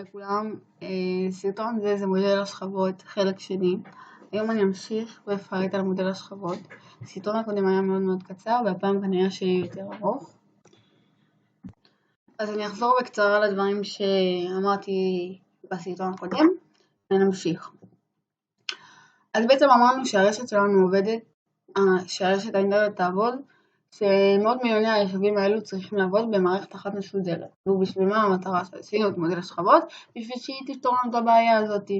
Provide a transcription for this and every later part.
לכולם, סרטון זה מודל השכבות, חלק שני. היום אני אמשיך ואפרט על מודל השכבות. הסרטון הקודם היה מאוד מאוד קצר, והפעם כנראה שיהיה יותר ארוך. אז אני אחזור בקצרה על הדברים שאמרתי בסרטון הקודם, ונמשיך. אז בעצם אמרנו שהרשת שלנו עובדת, שהרשת האינטרנט תעבוד, שמאות מיליוני הרכיבים האלו צריכים לעבוד במערכת אחת מסודרת. ובשביל מה המטרה שעשינו את מודל השכבות? בשביל שהיא תפתור לנו את הבעיה הזאת.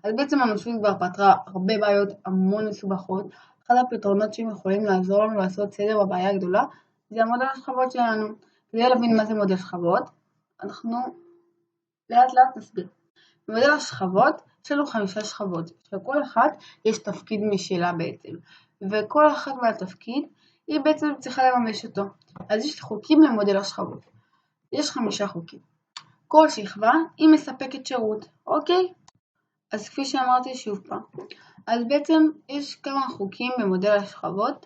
אז בעצם המסלול כבר פתרה הרבה בעיות המון מסובכות. אחד הפתרונות שהם יכולים לעזור לנו לעשות סדר בבעיה הגדולה, זה המודל השכבות שלנו. כדי להבין מה זה מודל שכבות, אנחנו לאט לאט נסביר. במודל השכבות יש לנו 5 שכבות, שלכל אחת יש תפקיד משלה בעצם. וכל אחת מהתפקיד היא בעצם צריכה לממש אותו. אז יש חוקים למודל השכבות. יש 5 חוקים. כל שכבה היא מספקת שירות, אוקיי? אז כפי שאמרתי שוב פעם. אז בעצם יש כמה חוקים במודל השכבות,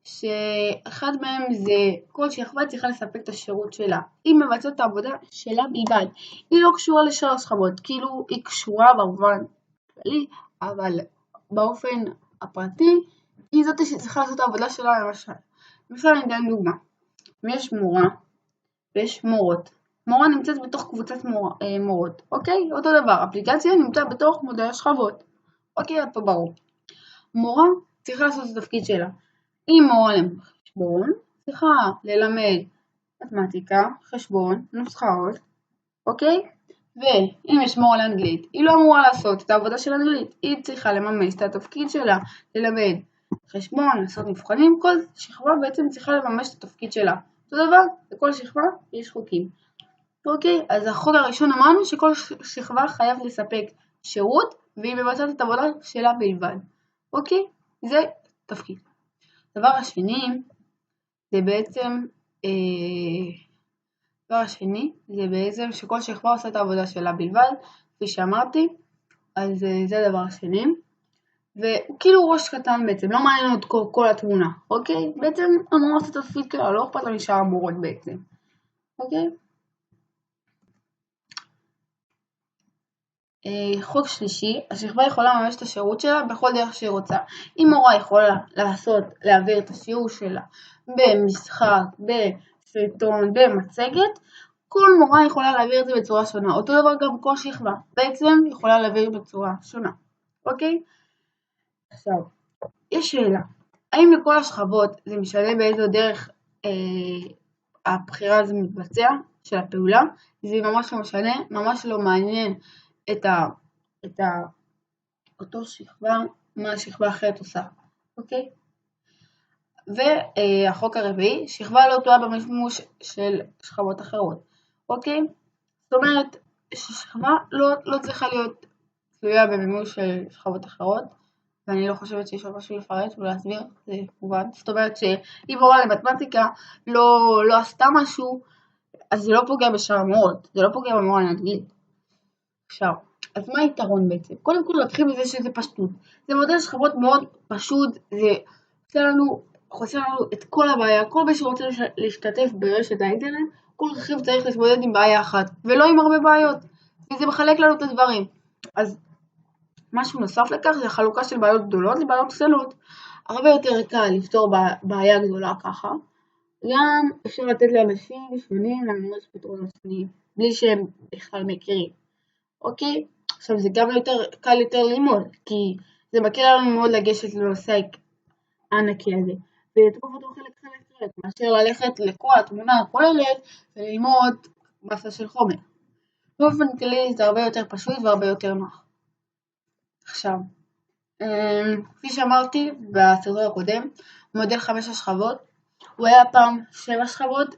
שאחד מהם זה כל שכבה צריכה לספק את השירות שלה. היא מבצעת את העבודה שלה בלבד. היא לא קשורה לשאר השכבות, כאילו היא קשורה במובן כללי, אבל באופן הפרטי, היא זאת שצריכה לעשות את העבודה שלה למשל אני אתן דוגמה. יש מורה ויש מורות. מורה נמצאת בתוך קבוצת מורות, אוקיי? אותו דבר, אפליקציה נמצאת בתוך מודל השכבות. אוקיי, עד פה ברור. מורה צריכה לעשות את התפקיד שלה. היא מורה לחשבון, צריכה ללמד מתמטיקה, חשבון, נוסחאות, אוקיי? ואם יש מורה לאנגלית, היא לא אמורה לעשות את העבודה של אנגלית, היא צריכה לממש את התפקיד שלה, ללמד חשבון, לעשות מבחנים, כל שכבה בעצם צריכה לממש את התפקיד שלה. אותו דבר, לכל שכבה יש חוקים. אוקיי, אז החוק הראשון אמרנו שכל שכבה חייב לספק שירות, והיא מבצעת את העבודה שלה בלבד. אוקיי, זה תפקיד. הדבר השני זה בעצם שכל שכבה עושה את העבודה שלה בלבד, כפי שאמרתי, אז זה הדבר השני. והוא כאילו ראש קטן בעצם, לא מעניין עוד כל התמונה, אוקיי? בעצם המורה עושה את התפקיד כלל, לא אכפת לה משאר המורות בעצם, אוקיי? חוק שלישי, השכבה יכולה לממש את השירות שלה בכל דרך שהיא רוצה. אם מורה יכולה להעביר את השיעור שלה במשחק, בסרטון, במצגת, כל מורה יכולה להעביר את זה בצורה שונה. אותו דבר גם כל שכבה בעצם יכולה להעביר בצורה שונה, אוקיי? עכשיו, יש שאלה, האם לכל השכבות זה משנה באיזו דרך הבחירה זה מתבצע של הפעולה? זה ממש לא משנה, ממש לא מעניין את אותו שכבה, מה השכבה אחרת עושה, אוקיי? והחוק הרביעי, שכבה לא תלויה במימוש של שכבות אחרות, אוקיי? זאת אומרת ששכבה לא צריכה להיות תלויה במימוש של שכבות אחרות, ואני לא חושבת שיש עוד משהו לפרט ולהסביר, זה מובן. זאת אומרת שאם מורה למתמטיקה לא עשתה משהו, אז זה לא פוגע בשאר המורות, זה לא פוגע במורה לאנגלית. עכשיו, אז מה היתרון בעצם? קודם כל נתחיל בזה שזה פשטות. זה מודל שכבות מאוד פשוט, זה חוסר לנו את כל הבעיה. כל מי שרוצה להשתתף ברשת האינטרנט, כל רכיב צריך להתמודד עם בעיה אחת, ולא עם הרבה בעיות. וזה מחלק לנו את הדברים. אז משהו נוסף לכך זה החלוקה של בעיות גדולות לבעיות קטנות. הרבה יותר קל לפתור בעיה גדולה ככה. גם אפשר לתת לאנשים שונים לממש פתרונות שונים, בלי שהם בכלל מכירים. אוקיי? עכשיו זה גם קל יותר ללמוד, כי זה מקל לנו מאוד לגשת לנושא הענקי הזה. ולתקוף אותו חלק, מאשר ללכת לכל התמונה הכוללת וללמוד מסה של חומר. באופן כללי זה הרבה יותר פשוט והרבה יותר נוח. עכשיו, כפי שאמרתי בסרטון הקודם, מודל 5 השכבות, הוא היה פעם 7 שכבות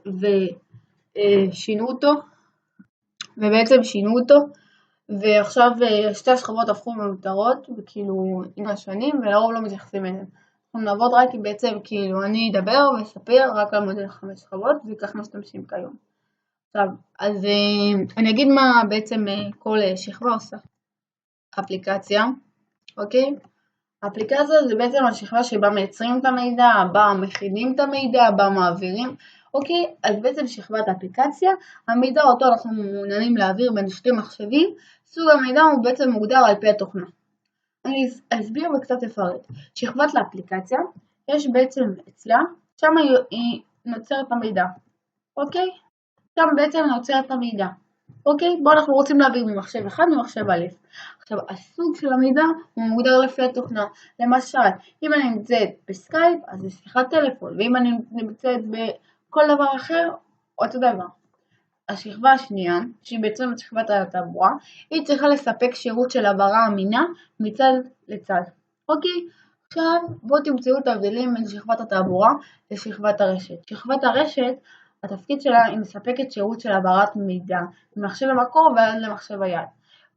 ושינו אותו, ועכשיו 2 השכבות הפכו ממותרות, וכאילו עם השנים, ולרוב לא מתייחסים אליהם. אנחנו נעבוד רק בעצם, כאילו אני אדבר ואספר רק על מודל 5 שכבות, וכך משתמשים כיום. עכשיו, אז אני אגיד מה בעצם כל שכבה עושה. אפליקציה, אוקיי? האפליקציה זה בעצם השכבה שבה מייצרים את המידע, בה מכינים את המידע, בה מעבירים, אוקיי, אז בעצם שכבת האפליקציה, המידע אותו אנחנו מעוניינים להעביר בין שתי מחשבים, סוג המידע הוא בעצם מוגדר על פי התוכנה. אני אסביר וקצת אפרט. שכבת לאפליקציה, יש בעצם אצלה, שם היא נוצרת המידע, אוקיי? שם בעצם נוצרת המידע, אוקיי? בואו אנחנו רוצים להעביר ממחשב אחד למחשב א'. עכשיו, הסוג של המידע הוא מוגדר לפי התוכנה. למשל, אם אני נמצאת בסקייפ, אז זה שיחת טלפון, ואם אני נמצאת בכל דבר אחר, אותו דבר. השכבה השנייה, שהיא בעצם שכבת התעבורה, היא צריכה לספק שירות של העברה אמינה מצד לצד. אוקיי? עכשיו בואו תמצאו את ההבדלים בין שכבת התעבורה לשכבת הרשת. שכבת הרשת, התפקיד שלה היא מספקת שירות של העברת מידע ממחשב המקור ועד למחשב היד.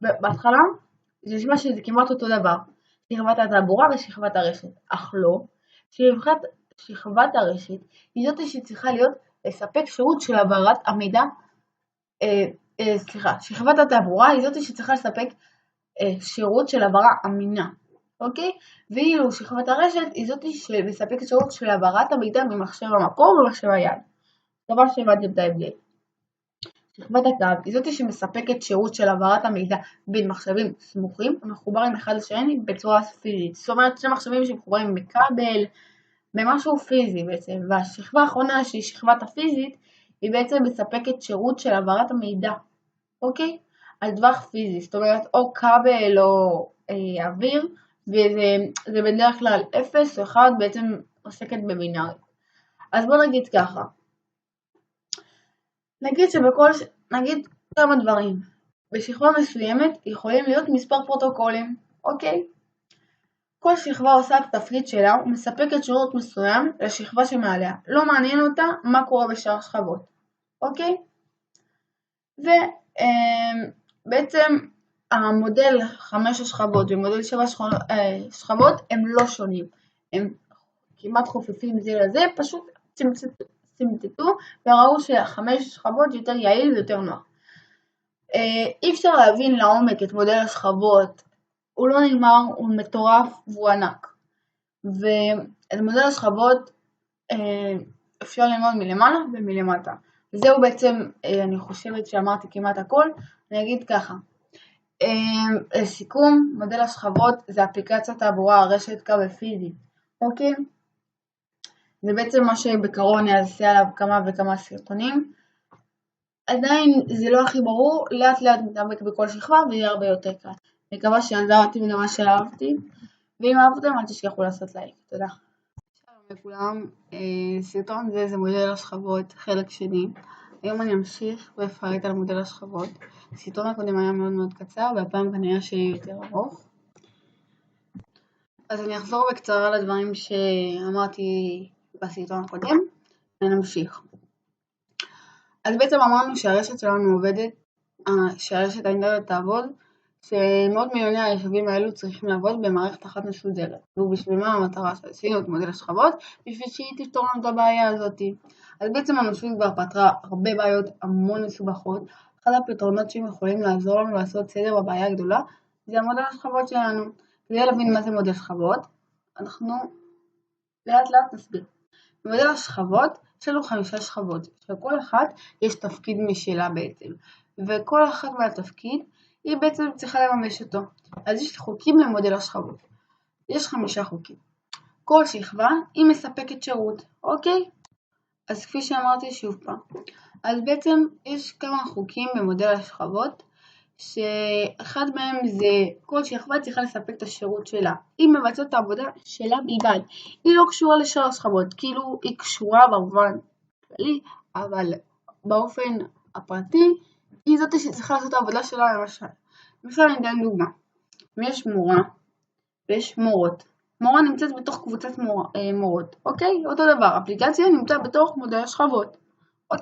בהתחלה זה נשמע שזה כמעט אותו דבר, שכבת התעבורה ושכבת הרשת, אך לא. שכבת הרשת היא זאת שצריכה להיות לספק שירות של העברת המידע. שכבת התעבורה היא זאת שצריכה לספק שירות של העברה אמינה, אוקיי? ואילו שכבת הרשת היא זאת שמספקת שירות של העברת המידע ממחשב המקור ומחשב היד. דבר שהבנתם את ההבדל. שכבת הקו היא זאת שמספקת שירות של העברת המידע בין מחשבים סמוכים המחוברים אחד לשני בצורה פיזית. זאת אומרת שני מחשבים שמחוברים בכבל, במשהו פיזי בעצם. והשכבה האחרונה שהיא שכבת הפיזית היא בעצם מספקת שירות של העברת המידע, אוקיי? על טווח פיזי, זאת אומרת או כבל או אוויר, וזה בדרך כלל 0 או 1, בעצם עוסקת בבינארי. אז בוא נגיד ככה, נגיד כמה דברים, בשכבה מסוימת יכולים להיות מספר פרוטוקולים, אוקיי? כל שכבה עושה את התפקיד שלה ומספקת שירות מסוים לשכבה שמעליה, לא מעניין אותה מה קורה בשאר השכבות, אוקיי? ובעצם המודל 5 השכבות ומודל 7 שכבות הם לא שונים, הם כמעט חופפים זה לזה, פשוט צמצתו וראו ש5 שכבות יותר יעיל ויותר נוח. אי אפשר להבין לעומק את מודל השכבות, הוא לא נגמר, הוא מטורף והוא ענק. ואת מודל השכבות אפשר ללמוד מלמעלה ומלמטה. זהו בעצם, אני חושבת שאמרתי כמעט הכל. אני אגיד ככה, לסיכום, מודל השכבות זה אפליקציית תעבורה, רשת קו פיזי, אוקיי? זה בעצם מה שבקרוב אני אעשה עליו כמה וכמה סרטונים. עדיין זה לא הכי ברור, לאט לאט נתעמק בכל שכבה ויהיה הרבה יותר קל. אני מקווה שעזרתי וגם שאהבתי, ואם אהבתם אל תשכחו לעשות לייק. תודה. שלום לכולם, סרטון זה מודל השכבות, חלק שני. היום אני אמשיך ואפרט על מודל השכבות. הסרטון הקודם היה מאוד מאוד קצר, והפעם כנראה שיהיה יותר ארוך. אז אני אחזור בקצרה לדברים שאמרתי בסרטון הקודם, ונמשיך. אז בעצם אמרנו שהרשת שלנו עובדת, שהרשת האינטרנט תעבוד, שמאות מיליוני הרכיבים האלו צריכים לעבוד במערכת אחת מסודרת. ובשביל מה המטרה שעשינו את מודל השכבות? בשביל שהיא תפתור לנו את הבעיה הזאת. אז בעצם האנושות כבר פתרה הרבה בעיות המון מסובכות. אחד הפתרונות שהם יכולים לעזור לנו לעשות סדר בבעיה הגדולה, זה המודל השכבות שלנו. כדי להבין מה זה מודל שכבות, אנחנו לאט לאט נסביר. במודל השכבות יש לנו 5 שכבות, שלכל אחת יש תפקיד משלה בעצם. וכל אחת מהתפקיד היא בעצם צריכה לממש אותו. אז יש חוקים למודל השכבות. יש 5 חוקים. כל שכבה היא מספקת שירות, אוקיי? אז כפי שאמרתי שוב פעם. אז בעצם יש כמה חוקים במודל השכבות, שאחד מהם זה כל שכבה צריכה לספק את השירות שלה. היא מבצעת את העבודה שלה בלבד. היא לא קשורה לשאר השכבות, כאילו היא קשורה במובן כללי, אבל באופן הפרטי היא זאת שצריכה לעשות את העבודה שלה למשל אני אתן דוגמה. יש מורה ויש מורות. מורה נמצאת בתוך קבוצת מורות, אוקיי? אותו דבר, אפליקציה נמצאת בתוך מודל השכבות.